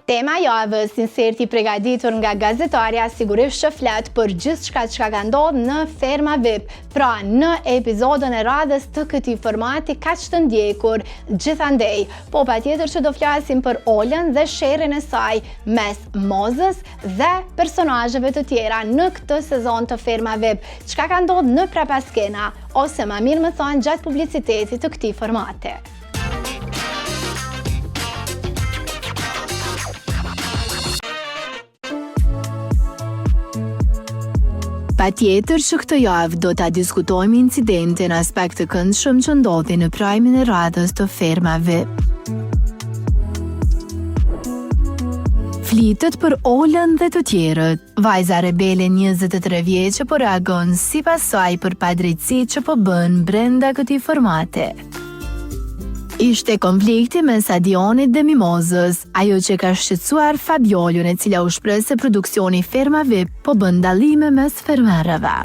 Tema javës, inserti përgatitur nga gazetarja sigurisht që flet për gjithçka që ka ndodhur në ferma VIP. Pra, në episodën e radhës të këtij formati kaq të ndjekur gjithandej. Po patjetër që do flasim për Olën dhe sherrin e saj mes Mozës dhe personazheve të tjera në këtë sezon të ferma VIP. Çka ka ndodhur në prapaskena, ose më mirë më thonë gjatë publicitetit të këtij formati. Patjetër që këtë javë do ta diskutojmë incidentin në aspekt të këndshëm që ndodhi në prajmin e radhës të ferma VIP. Flitet për Olën dhe të tjerët. Vajza rebele 23 vjeçe po reagon sipas saj për padrejtësi që po bën brenda këtij formati. Ishte konflikti mes Adionit dhe Mimozës, ajo që ka shqetësuar Fabiolën, e cila u shpreh se produksioni Ferma VIP po bën dallime mes fermerëve.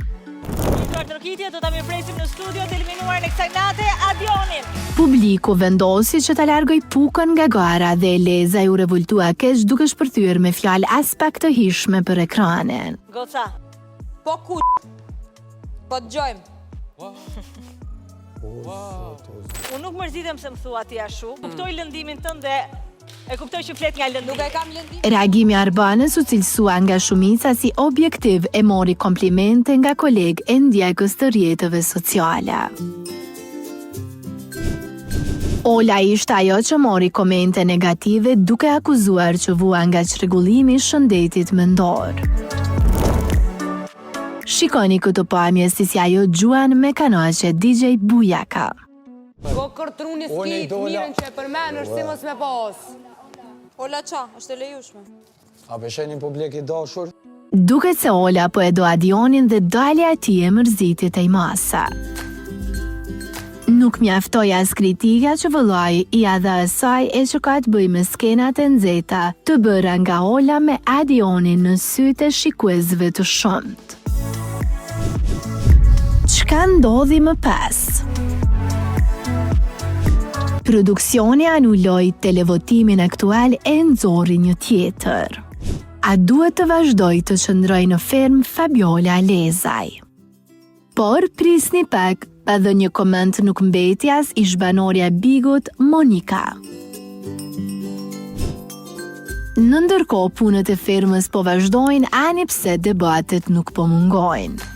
Do ta mirëpresim në studio të eliminuar në kësaj nate Adionin. Publiku vendosi që ta largoj Pukën nga gara dhe Eleza u revoltua keq duke shpërthyer me fjalë aspekt të hishme për ekranin. Goca. Po po dëgjojmë. Unë nuk mërzitem se më thua ti ashtu. Kuptoj lëndimin tënd dhe e kuptoj që flet nga lëndim. Nuk e kam lëndim. Reagimi Arbanës u cilësua nga shumica si objektiv e mori komplimente nga kolegë e ndjekës të rrjeteve sociale. Ola ishte ajo që mori komente negative duke akuzuar që vua nga çrregullimi i shëndetit mendor. Shikoni këtë pamje si ajo gjuan me kanaqe DJ Bujaka. Ko kërtruni s'ki të mirën që e përmenë është si mos me pas. Ola qa, është e lejushme. A pesheni publik i dashur? Duket se Ola po e do Adionin dhe dalja e tij e mërzitit e masa. Nuk mjaftoi as kritika që vëllai i dha asaj e që ka të bëjë me skenat e nxehta të bëra nga Ola me Adionin në sytë e shikuesve të shumt. Çka ndodhi më pas? Produksioni anulloi televotimin aktual e nxorri një tjetër. A duhet të vazhdoj të qëndroj në ferm Fabiola Lezaj? Por prisni pak, pa dhe një koment nuk mbeti as ish banorja Bigut Monika. Në ndërkohë punët e fermës po vazhdojnë, ani pse debatet nuk po mungojnë.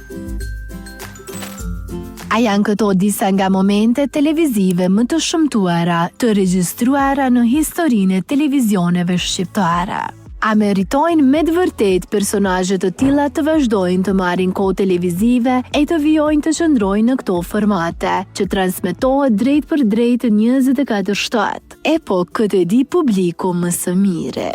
A janë këto disa nga momente televizive më të shëmtuara të regjistruara në historinë e televizioneve shqiptare. A meritojnë me të vërtet personazhe të tilla të vazhdojnë të marrin kohë televizive e të vijojnë të qëndrojnë në këto formate, që transmetohet drejt për drejt 24/7. E po, këtë e di publiku më së miri.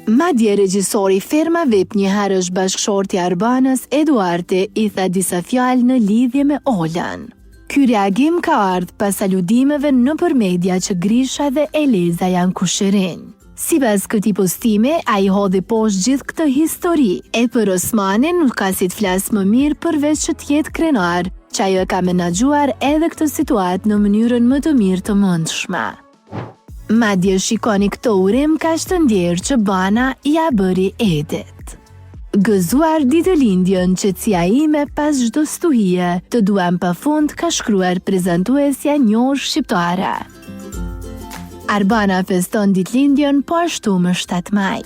Madje regjisori Ferma VIP njëherë është bashkëshorti Arbanës, Eduarte, i tha disa fjalë në lidhje me Olën. Ky reagim ka ardhur pas aludimeve nëpër media që Grisha dhe Eleza janë kushërinj. Sipas këtij postimi, ai hodhi poshtë gjithë këtë histori, e për Osmanin nuk ka si të flas më mirë përveç që të jetë krenar, që ajo ka menaxhuar edhe këtë situatë në mënyrën më të mirë të mundshme. Madje shikoni këtë urim kaq të ndjerë që Bana ja bëri Edit. Gëzuar ditëlindjen qetësia ime pas çdo stuhie, të duam pafund, ka shkruar prezantuesja njohur shqiptare. Arbana feston ditëlindjen po ashtu më 7 maj.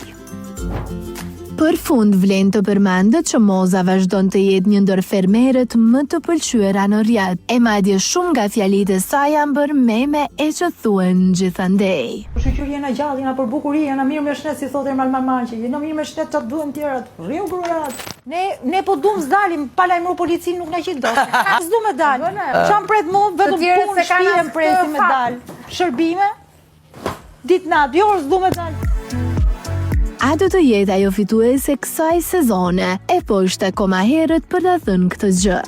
Për fund vlen të përmendet që Moza vazhdon të jetë një ndër fermerët më të pëlqyera në Riyadh, e madje shumë nga fjalitë e saj janë bërë meme e që thuhen gjithandej. Shoqëria jena gjallë, jena për bukurie, jena mirë me shnet, si thotë Ermal Mamaqi, jena mirë me shnet çat duhen tjerat. Rriu gruajat. Ne po duam s'dalim, pa lajmëru policin nuk na qit dot. S'du me dal. Çam pret mua vetëm punë, shtëpi presim me dal. Shërbime? Ditë natë, jo s'du me dal. A do të jetë ajo fituese kësaj sezone, e po është akoma herët për ta thënë këtë gjë.